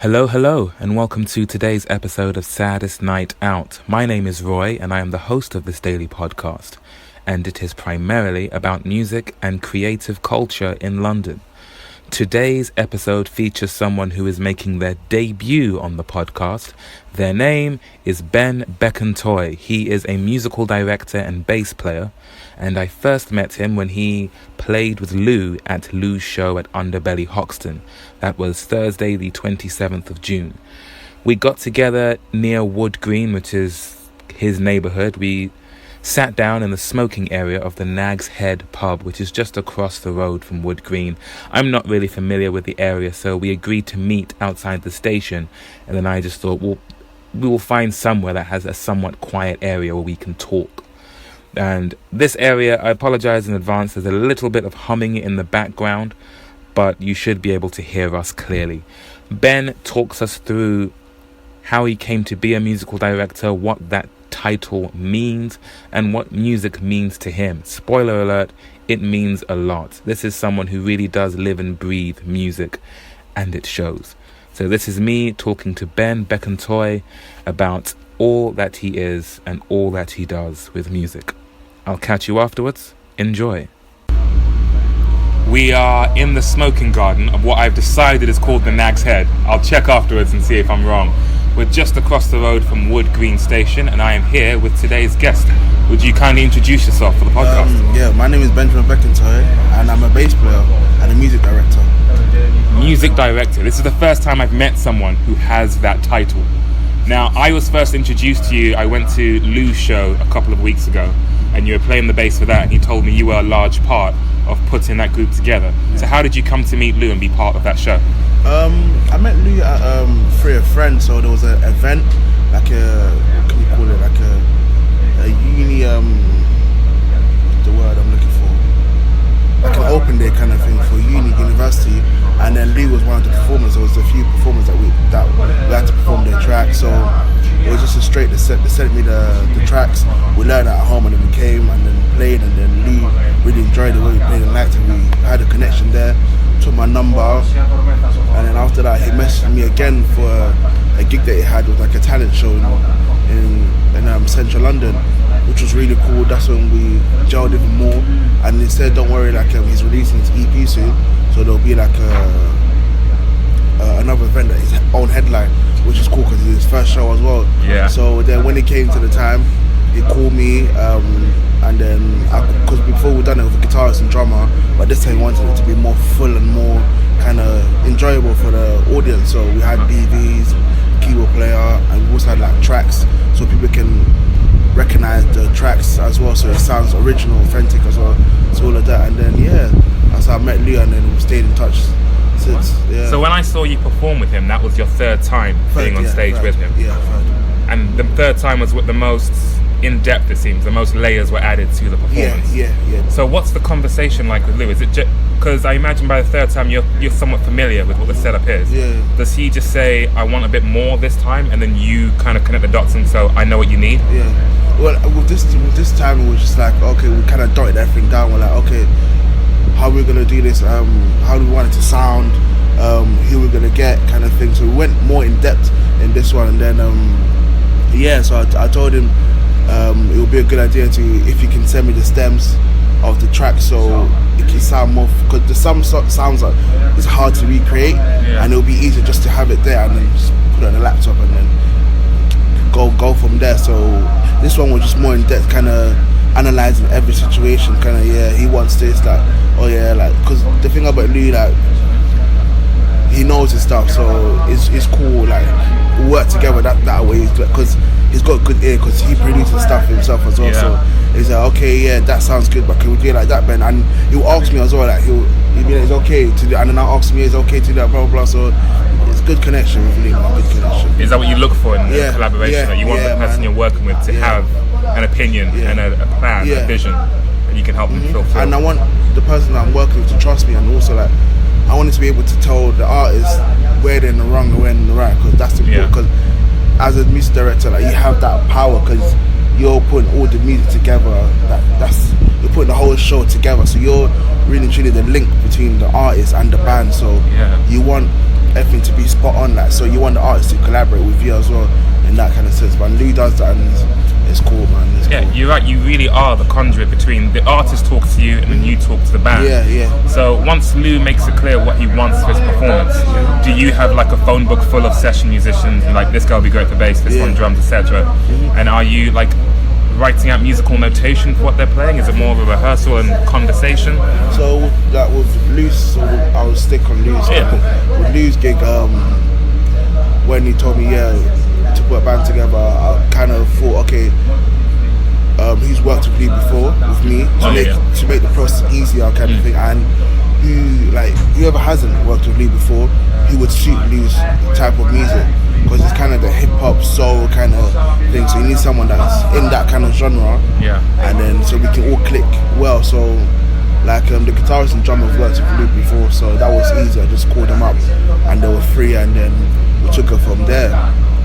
Hello, and welcome to today's episode of Saddest Night Out. My name is Roy, and I am the host of this daily podcast, and it is primarily about music and creative culture in London. Today's episode features someone who is making their debut on the podcast. Their name is Bekantoy. He is a musical director and bass player, and I first met him when he played with Lou at Lou's show at Underbelly Hoxton. That was Thursday the 27th of June. We got together near Wood Green, which is his neighbourhood. We sat down in the smoking area of the Nag's Head pub, which is just across the road from Wood Green. I'm not really familiar with the area, so we agreed to meet outside the station, and then I just thought, well, we will find somewhere that has a somewhat quiet area where we can talk. And this area, I apologize in advance, there's a little bit of humming in the background, but you should be able to hear us clearly. Ben talks us through how he came to be a musical director, what that title means, and what music means to him. Spoiler alert, it means a lot. This is someone who really does live and breathe music, and it shows. So this is me talking to Ben Bekantoy about all that he is and all that he does with music. I'll catch you afterwards. Enjoy. We are in the smoking garden of what I've decided is called the Nag's Head. I'll check afterwards and see if I'm wrong. We're just across the road from Wood Green Station, and I am here with today's guest. Would you kindly introduce yourself for the podcast? My name is Benjamin Bekantoy, and I'm a bass player and a music director. Music director. This is the first time I've met someone who has that title. Now, I was first introduced to you, I went to Lou's show a couple of weeks ago, and you were playing the bass for that, and he told me you were a large part of putting that group together. So how did you come to meet Lou and be part of that show? I met Lou through a friend. So there was an event, like a, what can you call it, like a uni, the word I'm looking for, like an open day kind of thing for university, and then Lou was one of the performers. There was a few performers that we had to perform their track, so it was just a straight, they sent me the tracks, we learned at home, and then we came and then played, and then Lou really enjoyed the way we played and liked it. We had a connection there, took my number, and then after that he messaged me again for a gig that he had with like a talent show in central London, which was really cool. That's when we gelled even more, and he said, don't worry, like he's releasing his EP soon, so there'll be like another event at his own headline, which is cool because it's his first show as well. Yeah. So then when it came to the time, he called me, and then because before we'd done it with a guitarist and drummer, but this time he wanted it to be more full and more kind of enjoyable for the audience. So we had BVs, keyboard player, and we also had like tracks so people can recognize the tracks as well, so it sounds original, authentic as well. So all of that, and then that's how I met Lou, and then we stayed in touch since. Yeah. So when I saw you perform with him, that was your third time being on stage with him. Yeah, third. And the third time was the most in-depth, it seems. The most layers were added to the performance. Yeah. So what's the conversation like with Lou? Is it just because I imagine by the third time you're somewhat familiar with what the setup is? Yeah. Does he just say, I want a bit more this time, and then you kind of connect the dots and so I know what you need? Yeah. Well, with this time it was just like, okay, we kind of dotted everything down. We're like, okay, how are we gonna do this? How do we want it to sound? Who we're gonna get, kind of thing. So we went more in depth in this one, and then so I told him it would be a good idea if he can send me the stems of the track, so it can sound more, because the sounds like it's hard to recreate, and it'll be easier just to have it there and then just put it on the laptop and then go from there. So this one was just more in depth, kind of analyzing every situation, kind of he wants this, like because the thing about Lou, like he knows his stuff, so it's cool, like we work together that way, because he's got a good ear, because he produces stuff himself as well. So he's like, okay, that sounds good, but can we do it like that, Ben? And he'll ask me as well, like he'll be like, it's okay to do, and then I'll ask me, it's okay to do that, blah blah blah. So it's good connection with Lou, good connection. Is that what you look for in the collaboration? That you want the person you're working with to have an opinion and a plan, a vision that you can help them fulfill? And I want the person that I'm working with to trust me, and also like I wanted to be able to tell the artist where they're in the wrong and where they're in the right, because that's important. Because as a music director, like you have that power, because you're putting all the music together. That's you're putting the whole show together. So you're really truly the link between the artist and the band. So you want everything to be spot on. Like, so you want the artist to collaborate with you as well in that kind of sense. But Lou does that, and it's cool, man. It's cool. You're right. You really are the conduit between the artist talks to you and then you talk to the band. Yeah. So once Lou makes it clear what he wants for his performance, do you have like a phone book full of session musicians and like this guy will be great for bass, this one drums, etc.? And are you like writing out musical notation for what they're playing? Is it more of a rehearsal and conversation? So that was Lou's. So I will stick on Lou's. With Lou's gig, when he told me to put a band together, I kind of thought, okay, he's worked with Lou before with me to make the process easier, kind of thing, and whoever hasn't worked with Lou before, he would suit Lou's type of music, because it's kind of the hip hop soul kind of thing. So you need someone that's in that kind of genre, and then so we can all click well. So like the guitarist and drummer have worked with Lou before, so that was easy. I just called them up, and they were free, and then we took it from there.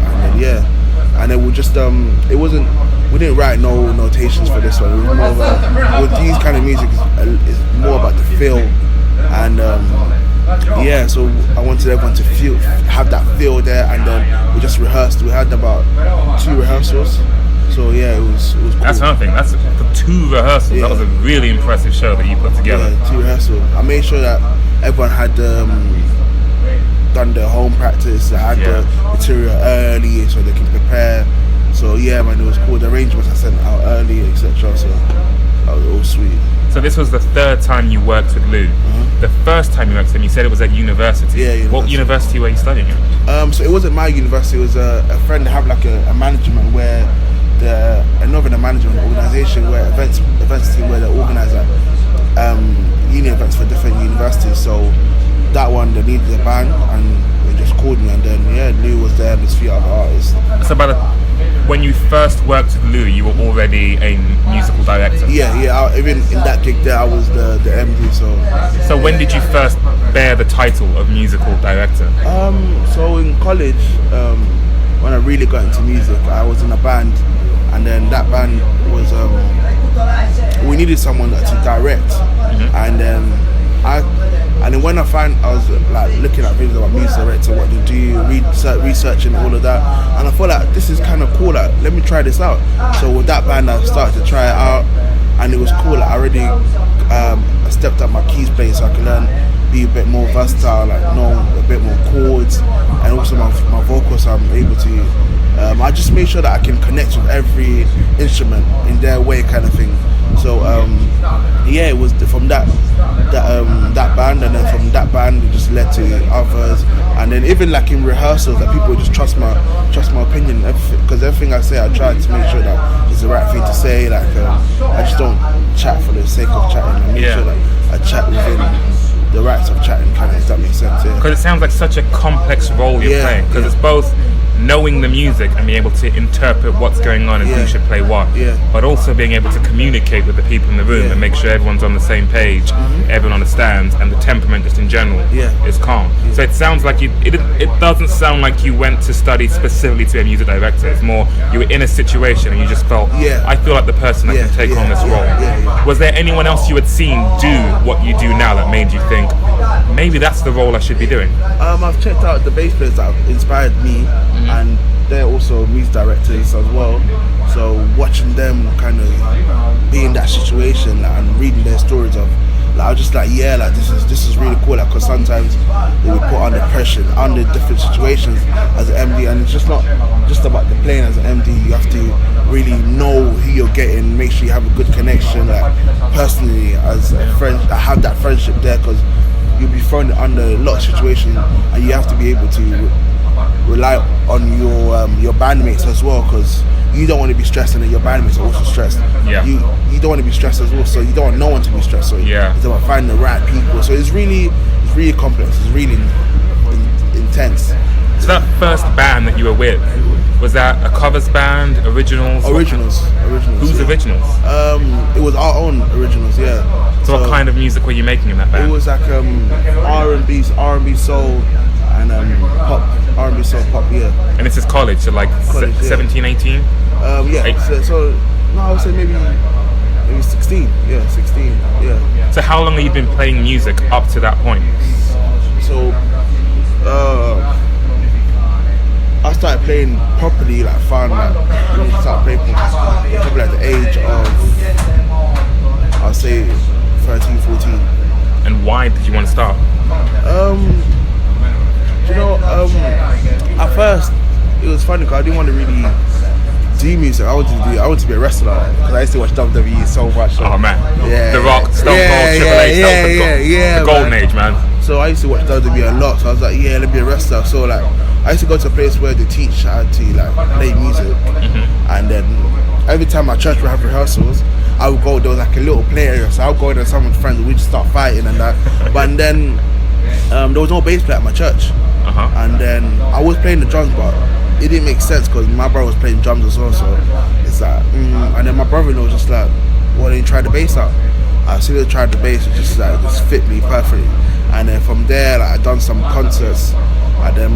And then and then we just we didn't write no notations for this one. It was more of with these kind of music is more about the feel, and so I wanted everyone to have that feel there, and then we just rehearsed. We had about 2 rehearsals, so it was cool. That's another thing. That's for 2 rehearsals. That was a really impressive show that you put together. 2 rehearsals. I made sure that everyone had done their home practice. They had the material early so they can prepare. So man, it was cool. The arrangements I sent out early, etc. So that was all sweet. So this was the 3rd time you worked with Lou. The first time you worked with him, you said it was at university. University. What university were you studying at? So it wasn't my university. It was a friend that had like a management where another management organisation where events team where they organise uni events for different universities. So that one, they needed a band, and they just called me, and then Lou was there, and a few other artists. So when you first worked with Lou, you were already a musical director? Even in that gig there, I was the MD. So when did you first bear the title of musical director? So in college, when I really got into music, I was in a band, and then that band was we needed someone to direct, and then when I was like looking at videos about music director, what they do, researching all of that, and I thought like this is kind of cool. Like, let me try this out. So with that band, I started to try it out, and it was cool. Like, I already I stepped up my keys playing so I could learn, be a bit more versatile, like know a bit more chords, and also my vocals. I'm able to. I just made sure that I can connect with every instrument in their way, kind of thing. So it was from that band, and then from that band it just led to others, and then even like in rehearsals, that people just trust my opinion, because everything I say, I try to make sure that it's the right thing to say. Like I just don't chat for the sake of chatting. I make sure that I chat within the rights of chatting, kind of, if that makes sense. Because it sounds like such a complex role you're playing, because it's both knowing the music and being able to interpret what's going on and who should play what, but also being able to communicate with the people in the room and make sure everyone's on the same page, everyone understands, and the temperament just in general is calm. So it sounds like it doesn't sound like you went to study specifically to be a music director. It's more you were in a situation and you just felt, I feel like the person that can take on this role. Was there anyone else you had seen do what you do now that made you think, maybe that's the role I should be doing? I've checked out the bass players that have inspired me, and they're also music directors as well. So watching them kind of be in that situation, like, and reading their stories of, like, I was just like, this is really cool. Like, because sometimes they would put under pressure, under different situations as an MD, and it's just not just about the playing as an MD. You have to really know who you're getting, make sure you have a good connection. Like, personally, as a friend, I have that friendship there, because you'll be thrown under a lot of situations, and you have to be able to rely on your bandmates as well, because you don't want to be stressed and then your bandmates are also stressed. You don't want to be stressed as well, so you don't want no one to be stressed. So it's about finding the right people. So it's really complex. It's really intense. So that first band that you were with, was that a covers band, originals? Originals. Who's originals? It was our own originals. So what kind of music were you making in that band? It was like R&B soul, and pop, R&B soul pop, And this is college, so like college, 17, 18? So I would say maybe 16, 16, So how long have you been playing music up to that point? So I started playing properly, like fun, like when you start playing probably at the age of, I'll say 13, 14. And why did you want to start? At first it was funny because I didn't want to really do music. I wanted to be a wrestler because I used to watch WWE so much. So. Oh man, yeah, The Rock, Stone Cold, Triple H, the golden age, man. So I used to watch WWE a lot. So I was like, yeah, let me be a wrestler. So like, I used to go to a place where they teach how to like play music, and then every time my church would have rehearsals, I would go. There was like a little play area, so I would go there with some of my friends. We'd just start fighting and that. But then there was no bass player at my church, and then I was playing the drums, but it didn't make sense because my brother was playing drums as well. So it's like, and then my brother-in-law was just like, "Why don't you try the bass out?" I still tried the bass. It just fit me perfectly. And then from there, like, I done some concerts. And then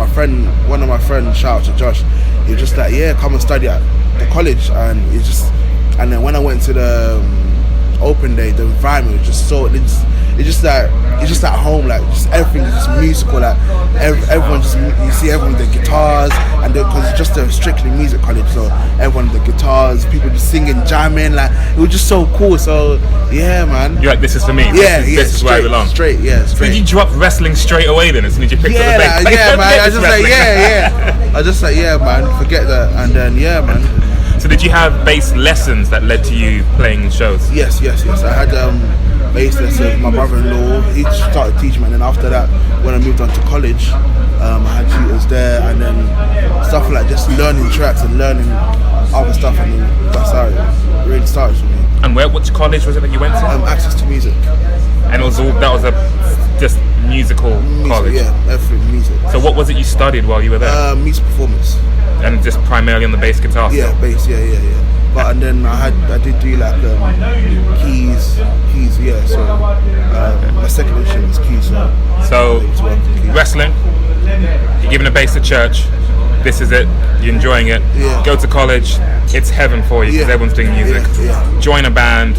one of my friends, shout out to Josh, he was just like, yeah, come and study at the college. And then when I went to the open day, the environment was just so, it's just at home, like just everything is just musical, like everyone just, you see everyone with their guitars, and because it's just a strictly music college, so everyone with the guitars, people just singing, jamming, like it was just so cool. So yeah, man, you're like, this is for me. This is where I belong. Straight. So did you drop wrestling straight away then as soon as you picked up the bass? Yeah, man. I was just like, yeah, man, forget that. And then yeah, man. So did you have bass lessons that led to you playing in shows? Yes. I had bass lessons. My brother-in-law, he started teaching me, and then after that, when I moved on to college, I had tutors there, and then stuff like just learning tracks and learning other stuff, and then that's how it really started for me. And which college was it that you went to? Access to Music. And that was just musical college? Yeah, everything music. So what was it you studied while you were there? Music performance. And just primarily on the bass guitar? Yeah, bass, yeah. But and then I did do like keys, yeah. So my second instrument was keys. So wrestling, you're giving a bass to church. This is it. You're enjoying it. Yeah. Go to college. It's heaven for you because everyone's doing music. Yeah. Join a band,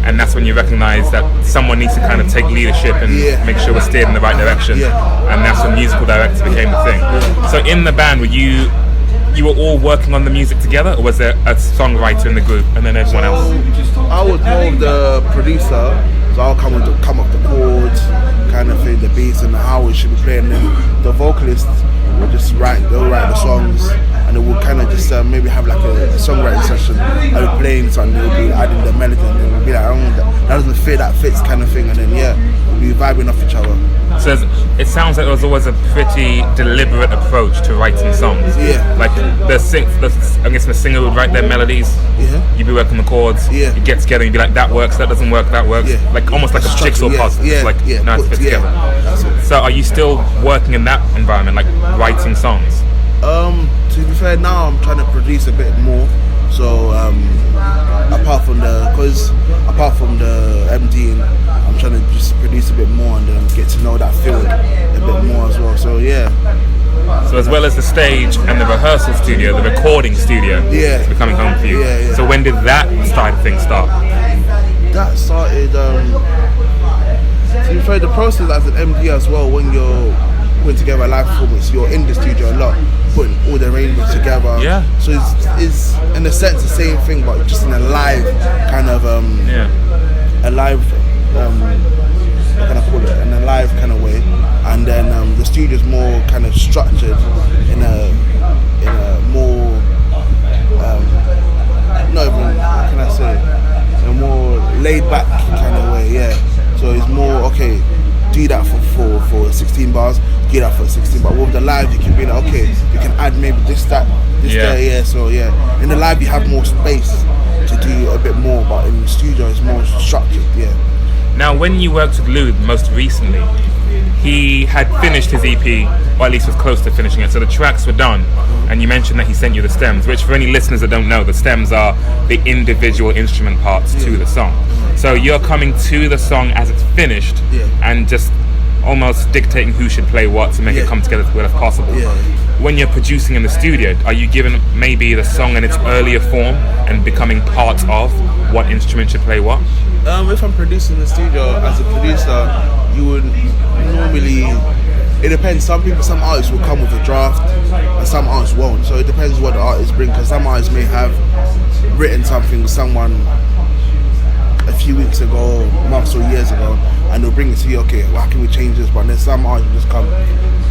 and that's when you recognize that someone needs to kind of take leadership and make sure we're steered in the right direction. Yeah. And that's when musical director became the thing. Yeah. So in the band, were you were all working on the music together, or was there a songwriter in the group and then everyone else? I was more of the producer, so I'll come up the chords, kind of thing, the beats and how we should be playing. And then the vocalists will just write the songs, and then we'll kind of just maybe have like a songwriting session. I'll be playing something, they'll be adding the melody, and then we'll be like, that doesn't fit, that fits, kind of thing. And then we'll be vibing off each other. So it sounds like there was always a pretty deliberate approach to writing songs. Yeah. Like I guess the singer would write their melodies. Yeah. You'd be working the chords. Yeah. You get together and you'd be like, that works, that doesn't work, that works. Yeah. Like almost like a jigsaw puzzle. Yeah. Like now it fits together. That's it. So are you still working in that environment, like writing songs? To be fair, now I'm trying to produce a bit more. So apart from the MDing, I'm trying to just produce a bit more and then get to know that field a bit more as well. So yeah. So as well as the stage and the rehearsal studio, the recording studio is becoming home for you. Yeah. So when did that side of things start? That started, to be fair, the process as an MD as well, when you're putting together a live performance, you're in the studio a lot, putting all the arrangements together. Yeah. So it's in a sense the same thing, but just in a live kind of, a live, what can I call it, in a live kind of way. And then the studio's more kind of structured in a more, not even, how can I say, in a more laid back kind of way, yeah. So it's more, okay, do that for 16 bars, do that for 16 bars. With the live, you can be like, okay, you can add maybe this, there, yeah. So yeah, in the live you have more space to do a bit more, but in the studio it's more structured, yeah. Now, when you worked with Lude most recently, he had finished his EP, or at least was close to finishing it, so the tracks were done, and you mentioned that he sent you the stems, which for any listeners that don't know, the stems are the individual instrument parts to the song. So you're coming to the song as it's finished and just almost dictating who should play what to make it come together as well as possible. When you're producing in the studio, are you given maybe the song in its earlier form and becoming part of what instrument should play what? If I'm producing in the studio, as a producer, you would normally it depends. Some artists will come with a draft, and some artists won't. So it depends what the artist brings. Because some artists may have written something with someone a few weeks ago, months or years ago, and they'll bring it to you. Okay, well, how can we change this? But then some artists will just come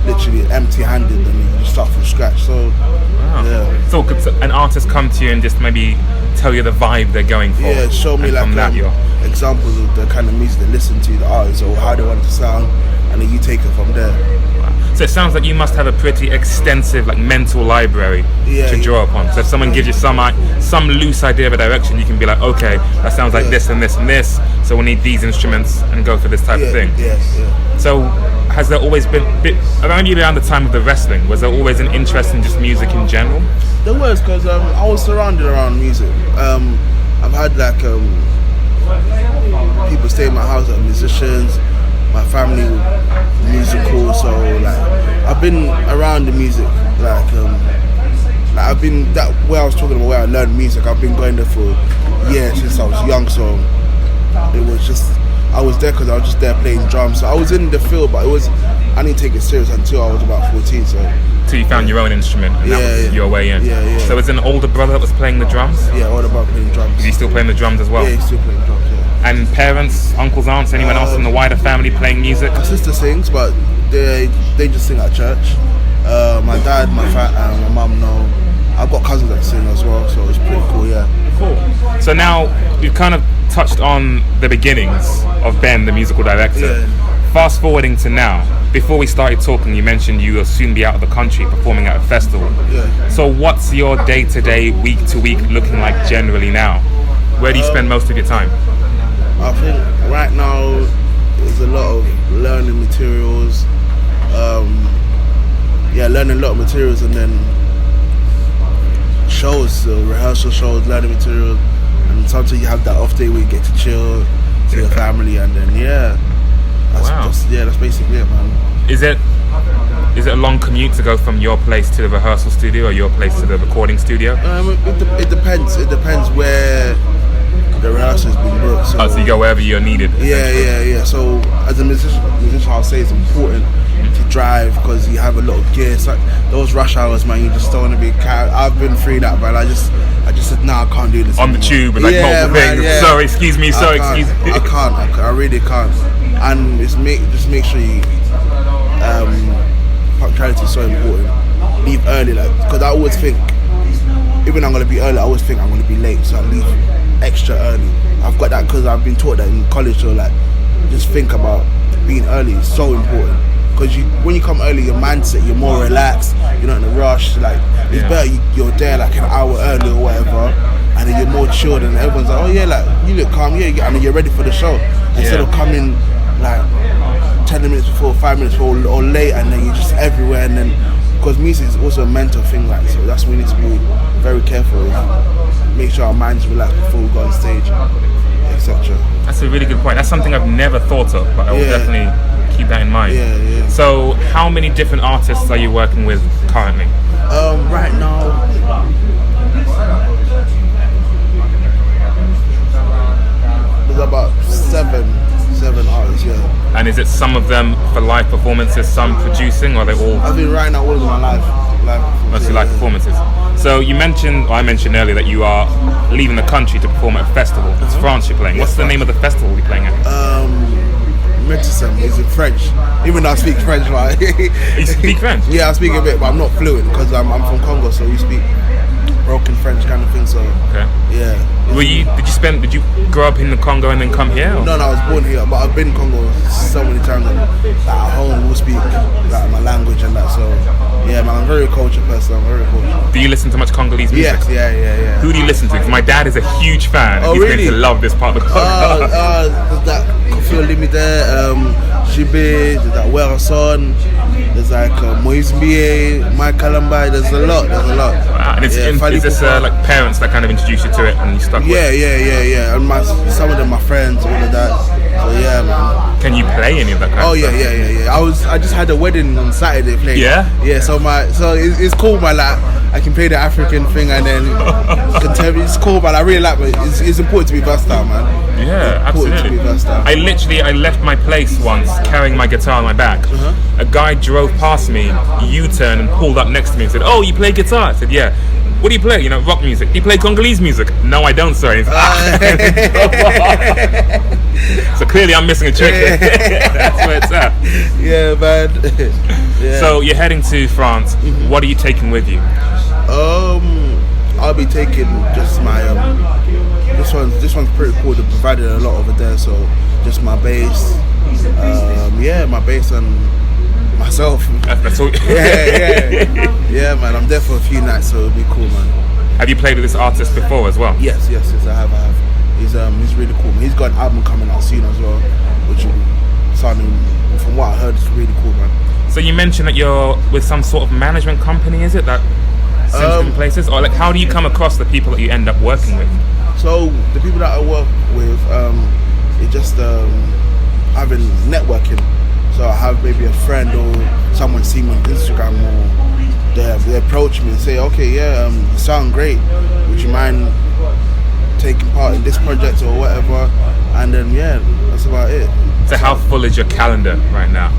literally empty-handed, and you just start from scratch. So, yeah. So could an artist come to you and just maybe tell you the vibe they're going for? Yeah, show me like examples of the kind of music they listen to, the artists, or how they want it to sound, and then you take it from there. So it sounds like you must have a pretty extensive mental library to draw upon. So if someone gives you some loose idea of a direction, you can be like, okay, that sounds like this and this and this, so we need these instruments and go for this type of thing. So has there always been, around the time of the wrestling, was there always an interest in just music in general? There was, because I was surrounded around music. I've had people stay in my house, musicians, my family musical, so I've been around the music, I've been where I was talking about where I learned music. I've been going there for years since I was young, so it was just, I was there because I was just there playing drums. So I was in the field, but I didn't take it serious until I was about 14. So you found your own instrument, and that was your way in. So was it an older brother that was playing the drums? Yeah, older brother playing drums. Is he still playing the drums as well? Yeah, he's still playing drums. And parents, uncles, aunts, anyone else in the wider family playing music? My sister sings, but they just sing at church. My dad, my mum, no. I've got cousins that sing as well, so it's pretty cool, Cool. So now, you've kind of touched on the beginnings of Ben, the musical director. Fast forwarding to now, before we started talking, you mentioned you will soon be out of the country performing at a festival. So what's your day-to-day, week-to-week looking like generally now? Where do you spend most of your time? I think right now there's a lot of learning materials. Learning a lot of materials, and then shows, rehearsal shows, learning materials, and sometimes you have that off day where you get to chill, see your family, and then that's basically it, man. Is it a long commute to go from your place to the rehearsal studio or your place to the recording studio? It depends. It depends where the rehearsal's been booked. So you go wherever you're needed. Yeah. So as a musician, I'll say it's important to drive because you have a lot of gear. It's like those rush hours, man. You just don't want to be. I've been through that, man. I just said, nah, I can't do this on anymore. The tube with multiple things. Sorry, excuse me. I can't. I really can't. And just make sure you. Punctuality is so important. Leave early, because I always think, even I'm gonna be early, I always think I'm gonna be late, so I leave extra early. I've got that because I've been taught that in college. So just think about being early. It's so important because when you come early, your mindset, you're more relaxed. You're not in a rush. It's better you're there an hour early or whatever, and then you're more chilled, and everyone's like, oh yeah, you look calm, and then you're ready for the show instead of coming 10 minutes before, 5 minutes before, or late, and then you're just everywhere. And then because music is also a mental thing, so that's why we need to be very careful. Make sure our minds relax before we go on stage, etc. That's a really good point. That's something I've never thought of, but I will definitely keep that in mind. So how many different artists are you working with currently? Right now, there's about seven artists, And is it some of them for live performances, some producing, or are they all? I mean, right now all of them are live performances. Mostly live performances. So I mentioned earlier that you are leaving the country to perform at a festival. It's France you're playing. What's the name of the festival you're playing at? Métissim is in French. Even though I speak French, right? You speak French? Yeah, I speak a bit, but I'm not fluent because I'm from Congo, so we speak broken French kind of thing. So did you grow up in the Congo and then come here? Or? No, I was born here, but I've been in Congo so many times. And, at home, we'll speak my language and that. So man, I'm a very cultured person. Do you listen to much Congolese music? Yes, yeah. Who do you listen to? Because my dad is a huge fan. Oh, He's really? going to love this part of the Congo. There's that Kofi Olomide, Jibe, there's that Werson, there's Moise Mbie, Mike Kalambai. There's a lot. Wow. And is this parents that kind of introduced you to it and you stuck with it? Yeah. And some of them, my friends, all of that. So man. Can you play any of that kind of stuff? Yeah. I just had a wedding on Saturday playing. Yeah. So it's cool, man. I can play the African thing and then contemporary. It's cool, man. I really like it. It's important to be versatile, man. Yeah, Important absolutely. to be versatile. I left my place once carrying my guitar on my back. A guy drove past me, U-turned and pulled up next to me and said, "Oh, you play guitar?" I said, "Yeah." "What do you play?" "Rock music." "Do you play Congolese music?" "No, I don't, sir." So clearly I'm missing a trick. That's where it's at. Yeah, man. Yeah. So you're heading to France. What are you taking with you? I'll be taking just my this one's pretty cool. They provided a lot over there, so just my bass, my bass and myself. That's all. Yeah, man. I'm there for a few nights, so it'll be cool, man. Have you played with this artist before as well? Yes, I have. He's really cool, man. He's got an album coming out soon as well, which sounding, from what I heard, is really cool, man. So you mentioned that you're with some sort of management company, is it, that sends them places? Or like, how do you come across the people that you end up working with? So the people that I work with, it's just having networking. So I have maybe a friend or someone see me on Instagram, or they approach me and say, "Okay, you sound great. Would you mind taking part in this project or whatever?" And then that's about it. So how full is your calendar right now?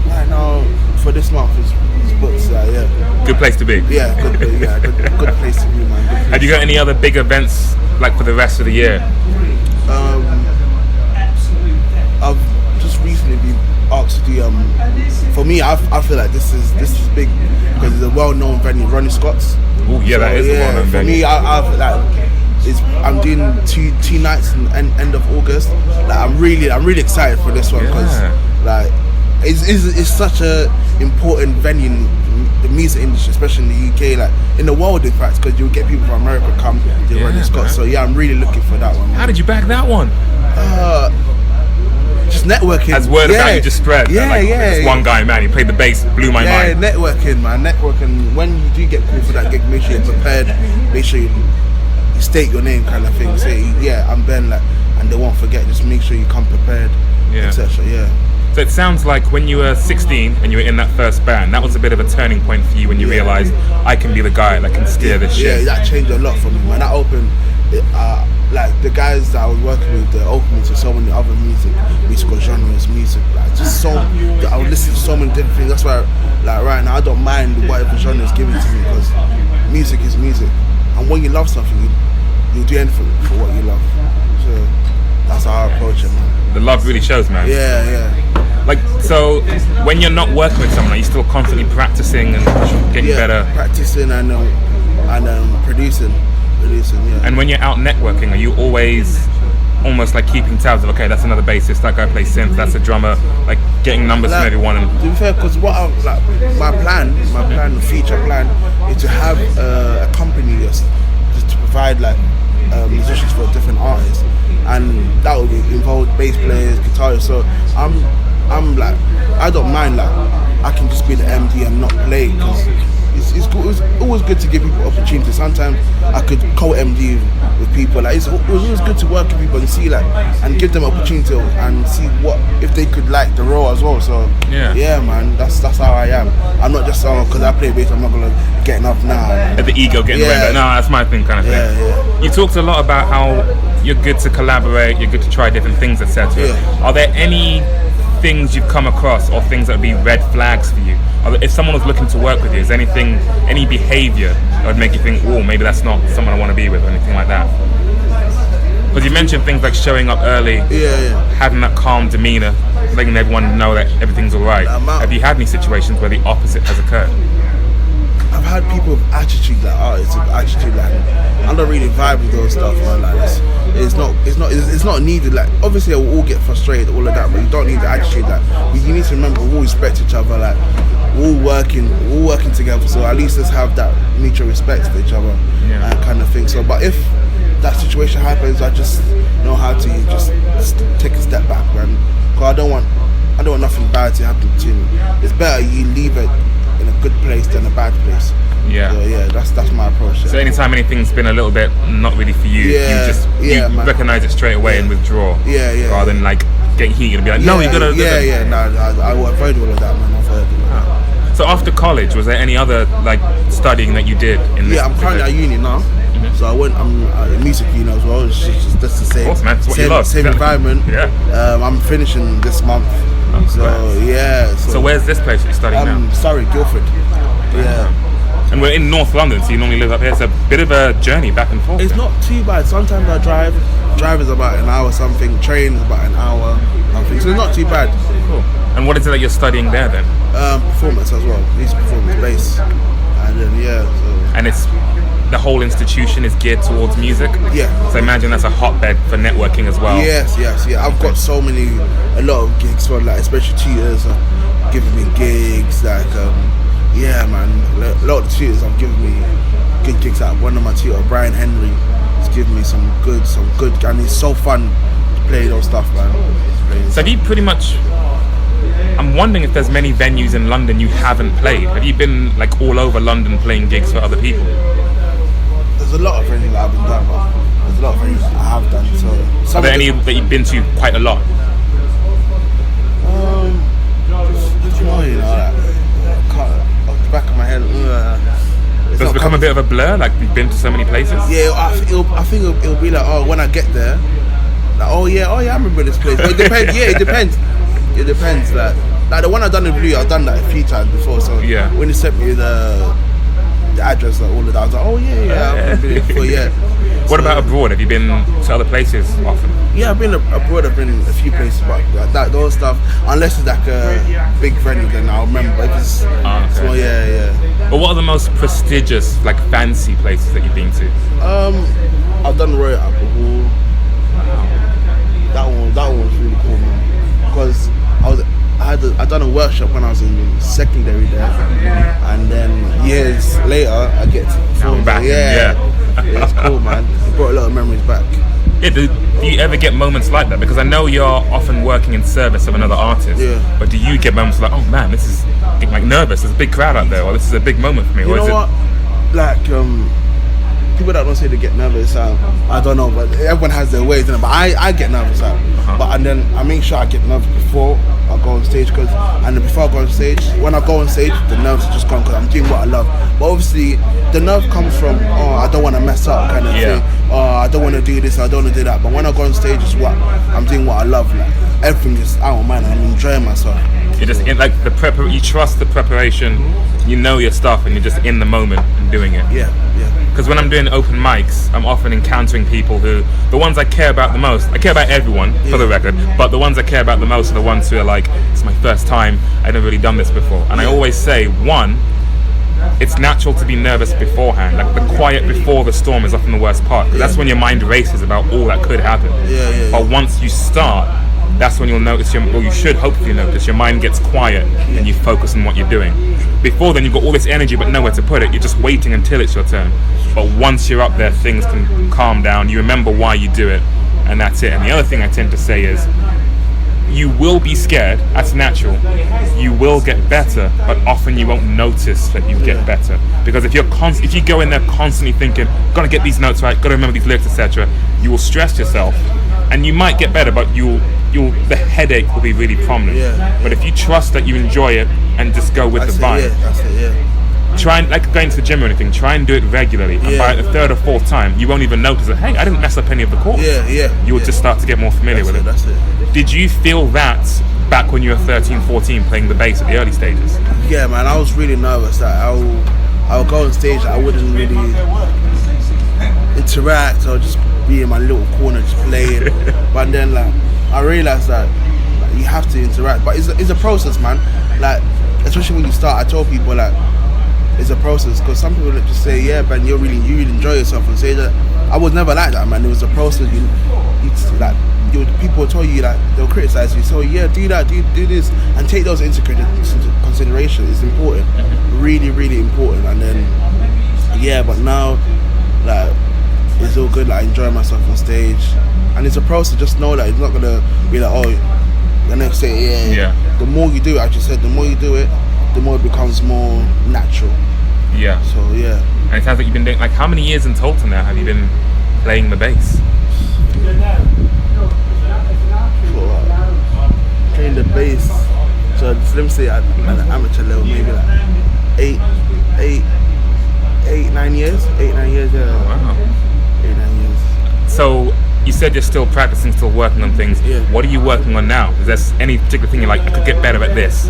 Right now, for this month, it's booked. Good place to be. Yeah, good place to be, man. Have you got any other big events like for the rest of the year? I've just recently been asked to do. For me, I feel like this is big because it's a well-known venue, Ronnie Scott's. Oh yeah, that is a well-known venue. For me, I'm doing two nights in end of August. Like I'm really excited for this one because it's such a important venue in the music industry, especially in the UK, like in the world in fact, because you'll get people from America come to Ronnie Scott's. So I'm really looking for that one. How did you back that one? Just networking. As word about you just spread. This one guy, man, he played the bass, blew my mind. Yeah, networking, man. Networking. When you do get called for that gig, make sure you're prepared. Make sure you state your name, kind of thing. Say, I'm Ben, and they won't forget. Just make sure you come prepared, etc. So it sounds like when you were 16 and you were in that first band, that was a bit of a turning point for you when you realised I can be the guy that can steer this ship. Yeah, that changed a lot for me, man. That opened, like the guys that I was working with, they opened me to so many other musical genres, I would listen to so many different things. That's why, like right now, I don't mind whatever genre is given to me because music is music, and when you love something, you'll do anything for what you love. So that's how I approach it, man. The love really shows, man. Yeah. Like, so when you're not working with someone, are you still constantly practicing and getting better? Practicing and producing. And when you're out networking, are you always almost like keeping tabs of, okay, that's another bassist, that guy plays synth, that's a drummer, like getting numbers from everyone? And to be fair, because my plan, the future plan, is to have a company just to provide musicians for different artists, and that will involve bass players, guitarists. So I'm like, I don't mind, I can just be the MD and not play, because it's always good to give people opportunities. Sometimes I could co-MD with people. It was always good to work with people and see and give them opportunity and see what if they could like the role as well. So man, that's how I am. I'm not just because I play bass, I'm not gonna get enough now. The ego getting away. No, that's my thing, kind of thing. Yeah. You talked a lot about how you're good to collaborate, you're good to try different things, etc. Are there any things you've come across or things that would be red flags for you? If someone was looking to work with you, is anything, any behaviour that would make you think, oh, maybe that's not someone I want to be with, or anything like that? Because you mentioned things like showing up early, having that calm demeanour, letting everyone know that everything's alright. Have you had any situations where the opposite has occurred? I've had people with attitude, artists with attitude, I don't really vibe with those stuff, man. It's not needed. Obviously, we'll all get frustrated, all of that, but you don't need the attitude. You need to remember, we all respect each other. We're all working together. So at least let's have that mutual respect for each other, and kind of thing. So, but if that situation happens, I just know how to just take a step back, man. Because I don't want nothing bad to happen to me. It's better you leave it in a good place than a bad place. So, that's my approach. So anytime anything's been a little bit not really for you, you recognize it straight away and withdraw. Rather than getting heated and be like, no, you gotta. I will avoid all of that, man. So after college, was there any other like studying that you did in this? Yeah, I'm currently at uni now. So I'm at music uni as well. It's just that's the same. Of course, man. It's what you same, love. same environment. Yeah. I'm finishing this month. So where's this place you're studying now? Sorry, Guildford. Yeah. And we're in North London, so you normally live up here. It's a bit of a journey back and forth. It's not too bad. Sometimes I drive. Drive is about an hour something. Train is about an hour something. So it's not too bad. Cool. And what is it that you're studying there then? Performance as well. Music performance bass. And then And it's the whole institution is geared towards music. Yeah. So I imagine that's a hotbed for networking as well. Yes. I've got a lot of gigs for like, especially tutors giving me gigs like. Man, a lot of the tutors have given me good gigs out. One of my tutors, Brian Henry, has given me some good, and it's so fun to play those stuff, man. So have you pretty much, I'm wondering if there's many venues in London you haven't played. Have you been like all over London playing gigs for other people? There's a lot of venues that I've been done, but there's a lot of venues that I have done. So are there any that you've been to quite a lot? Back of my head. Does it become a bit of a blur? Like you've been to so many places? Yeah, I think it'll be like, when I get there, like, I remember this place. But it depends. Yeah, it depends. It depends. Like the one I've done in Blue, I've done that a few times before. So when they sent me the address, like all of that, I was like, I've been there before. Yeah. What about abroad? Have you been to other places often? Yeah, I've been abroad. I've been a few places, but those stuff, unless it's like a big venue, then I'll remember. If it's small, But what are the most prestigious, like fancy places that you've been to? I've done Royal Albert Hall. That one was really cool, man. Because I done a workshop when I was in secondary there, and then years later I get to perform. Back. It's cool, man. It brought a lot of memories back. Yeah, do you ever get moments like that? Because I know you're often working in service of another artist. Yeah. But do you get moments like, oh man, this is getting like nervous. There's a big crowd out there, or this is a big moment for me. You know what? Like people that don't say they get nervous, I don't know, but everyone has their ways. But I get nervous, and then I make sure I get nervous before I go on stage. Before I go on stage, when I go on stage, the nerves just come because I'm doing what I love. But obviously, the nerve comes from I don't want to mess up kind of thing. I don't want to do this, I don't want to do that. But when I go on stage, it's what I'm doing, what I love. Like, everything is out of mind. I'm enjoying myself. You're just in like you trust the preparation, you know your stuff, and you're just in the moment and doing it. Yeah. Because when I'm doing open mics, I'm often encountering people who, the ones I care about the most, I care about everyone, for the record, but the ones I care about the most are the ones who are like, it's my first time, I've never really done this before. And I always say, one, it's natural to be nervous beforehand. Like the quiet before the storm is often the worst part. That's when your mind races about all that could happen. But once you start, that's when you'll notice you should hopefully notice your mind gets quiet and you focus on what you're doing. Before then, you've got all this energy but nowhere to put it. You're just waiting until it's your turn. But once you're up there, things can calm down. You remember why you do it, and that's it. And the other thing I tend to say is, you will be scared. That's natural. You will get better, but often you won't notice that you get better. Because if you go in there constantly thinking, gotta get these notes right, gotta remember these lyrics, etc., you will stress yourself, and you might get better, but the headache will be really prominent. But if you trust that you enjoy it and just go with the vibe, try and, like going to the gym or anything, try and do it regularly, and by the third or fourth time you won't even notice that, hey, I didn't mess up any of the chords. You will just start to get more familiar with it. That's it. Did you feel that back when you were 13, 14 playing the bass at the early stages? Yeah, man, I was really nervous that I would go on stage, I wouldn't really interact, I would just be in my little corner just playing. But then like I realized that you have to interact, but it's a process, man. Like especially when you start, I told people like it's a process, because some people just say, yeah, man, you really enjoy yourself and say that. I was never like that, man. It was a process. People will tell you, like, they'll criticize you, so yeah, do that, do this, and take those into consideration. It's important, really, really important. And then but now like it's all good. Like, I enjoy myself on stage, and it's a process. Just know that it's not gonna be like, oh, the next day, the more you do it, as you said, the more you do it, the more it becomes more natural. So and it sounds like you've been doing, like, how many years in total now have you been playing the bass? Playing the bass. So So let me say at an amateur level, maybe like 9 years. 8-9 years, yeah. Wow. 8-9 years. So you said you're still practicing, still working on things. Yeah. What are you working on now? Is there any particular thing you're like, I could get better at this?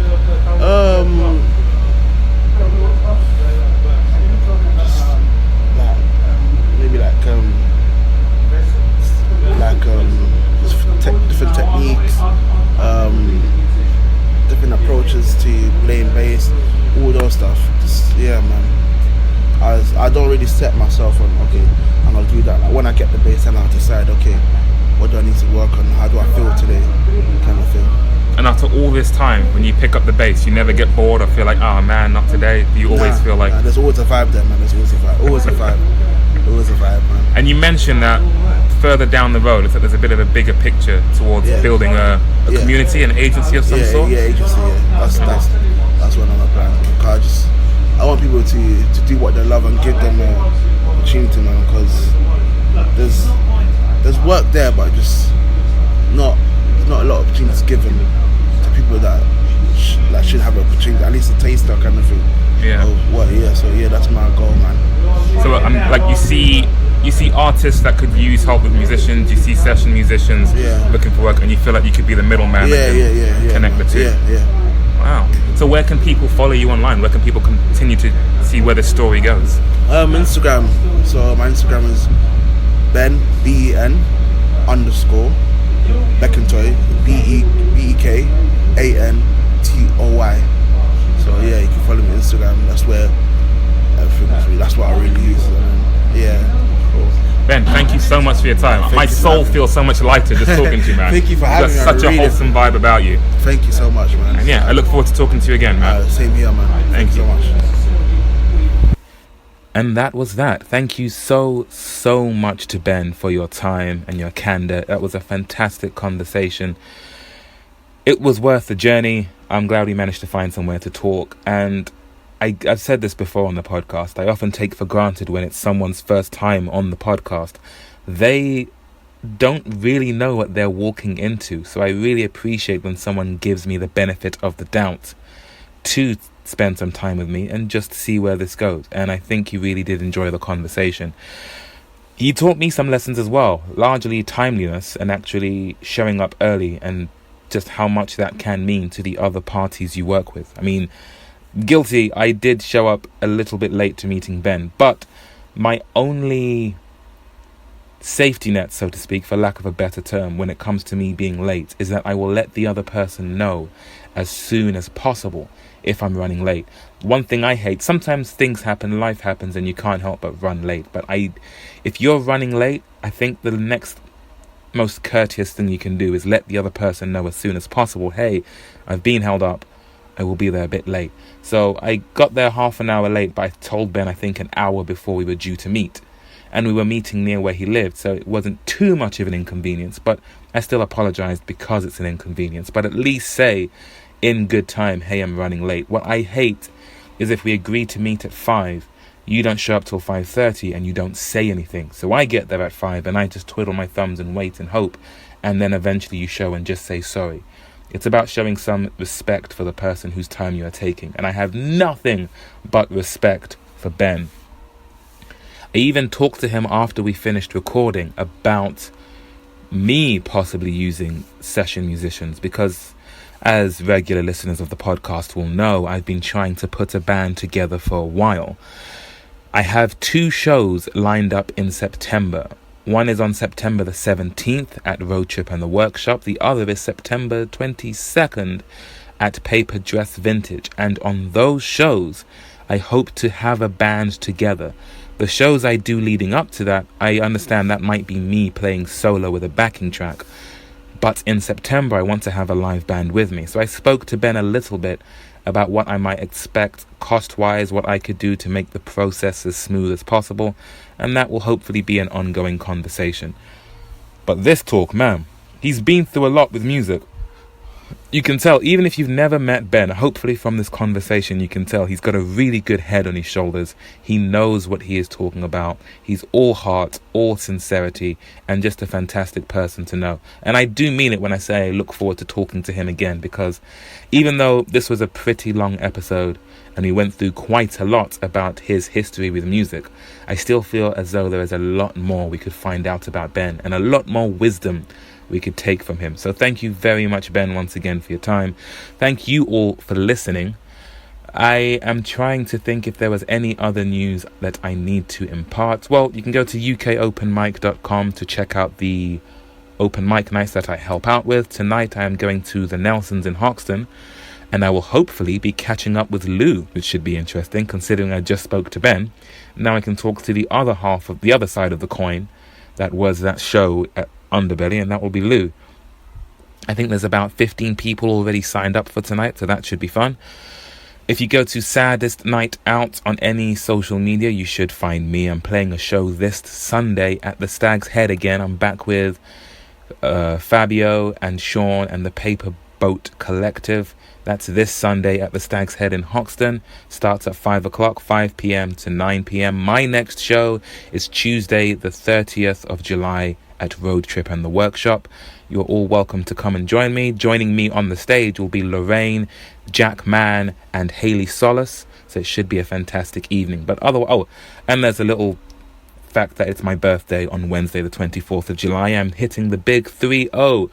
Different techniques, different approaches to playing bass, all those stuff. Just, yeah, man. I don't really set myself on, okay, I'm gonna do that. Like when I get the bass, then I'll decide, okay, what do I need to work on? How do I feel today? Kind of thing. And after all this time, when you pick up the bass, you never get bored or feel like, oh man, not today? Do you always feel like... there's always a vibe there, man. There's always a vibe. Always a vibe. Always a vibe, man. And you mentioned that further down the road, it's like there's a bit of a bigger picture towards building a community, an agency of some sort? Yeah, agency, yeah. That's one of my plans, man. Cause I want people to do what they love and give them an opportunity, man, because there's work there, but just not a lot of opportunities given to people that should have an opportunity, at least a taster kind of thing. Yeah. So that's my goal, man. So like you see artists that could use help with musicians, you see session musicians looking for work, and you feel like you could be the middleman that can connect the two. Yeah. Wow. So where can people follow you online? Where can people continue to see where this story goes? Instagram. So my Instagram is Ben BEN _ Bekantoy BEKANTOY. So yeah, you can follow me on Instagram. That's where everything. That's what I really use. Cool. Ben, thank you so much for your time. My soul feels so much lighter just talking to you, man. Thank you for having me. You've got such a wholesome vibe about you. Thank you so much, man. And yeah, I look forward to talking to you again, man. Same here, man. Thank you so much. And that was that. Thank you so much to Ben for your time and your candor. That was a fantastic conversation. It was worth the journey. I'm glad we managed to find somewhere to talk. And I've said this before on the podcast. I often take for granted when it's someone's first time on the podcast. They don't really know what they're walking into. So I really appreciate when someone gives me the benefit of the doubt to spend some time with me and just see where this goes. And I think you really did enjoy the conversation. He taught me some lessons as well, largely timeliness and actually showing up early, and just how much that can mean to the other parties you work with. I mean, guilty, I did show up a little bit late to meeting Ben, but my only safety net, so to speak, for lack of a better term, when it comes to me being late, is that I will let the other person know as soon as possible if I'm running late. One thing I hate, sometimes things happen, life happens, and you can't help but run late. But if you're running late, I think the next most courteous thing you can do is let the other person know as soon as possible, hey, I've been held up, I will be there a bit late. So I got there half an hour late, but I told Ben, I think, an hour before we were due to meet. And we were meeting near where he lived, so it wasn't too much of an inconvenience, but I still apologized because it's an inconvenience. But at least say in good time, hey, I'm running late. What I hate is if we agree to meet at 5, you don't show up till 5:30 and you don't say anything. So I get there at 5 and I just twiddle my thumbs and wait and hope, and then eventually you show and just say sorry. It's about showing some respect for the person whose time you are taking, and I have nothing but respect for Ben. I even talked to him after we finished recording about me possibly using session musicians, because as regular listeners of the podcast will know, I've been trying to put a band together for a while. I have 2 shows lined up in September. One is on September the 17th at Road Trip and the Workshop. The other is September 22nd at Paper Dress Vintage. And on those shows, I hope to have a band together. The shows I do leading up to that, I understand that might be me playing solo with a backing track. But in September, I want to have a live band with me. So I spoke to Ben a little bit about what I might expect cost-wise, what I could do to make the process as smooth as possible, and that will hopefully be an ongoing conversation. But this talk, man, he's been through a lot with music. you can tell, even if you've never met Ben, hopefully from this conversation you can tell he's got a really good head on his shoulders. He knows what he is talking about. He's all heart, all sincerity, and just a fantastic person to know. And I do mean it when I say I look forward to talking to him again, because even though this was a pretty long episode and we went through quite a lot about his history with music, I still feel as though there is a lot more we could find out about Ben and a lot more wisdom we could take from him. So thank you very much, Ben, once again for your time. Thank you all for listening. I am trying to think if there was any other news that I need to impart. Well, you can go to ukopenmic.com to check out the open mic nights that I help out with. Tonight I am going to the Nelsons in Hoxton, and I will hopefully be catching up with Lou, which should be interesting considering I just spoke to Ben. Now I can talk to the other half of the other side of the coin that was that show at Underbelly, and that will be Lou. I think there's about 15 people already signed up for tonight, so that should be fun. If you go to Saddest Night Out on any social media, you should find me. I'm playing a show this Sunday at the Stag's Head again. I'm back with Fabio and Sean and the Paper Boat Collective. That's this Sunday at the Stag's Head in Hoxton. Starts at 5 o'clock, 5 p.m. to 9 p.m. My next show is Tuesday, the 30th of July at Road Trip and the Workshop. You're all welcome to come and join me. Joining me on the stage will be Lorraine, Jack Mann, and Haley Solis. So it should be a fantastic evening. But and there's a little fact that it's my birthday on Wednesday, the 24th of July. I'm hitting the big 3-0.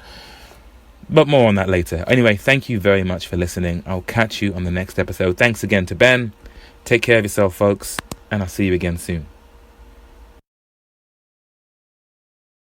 But more on that later. Anyway, thank you very much for listening. I'll catch you on the next episode. Thanks again to Ben. Take care of yourself, folks, and I'll see you again soon.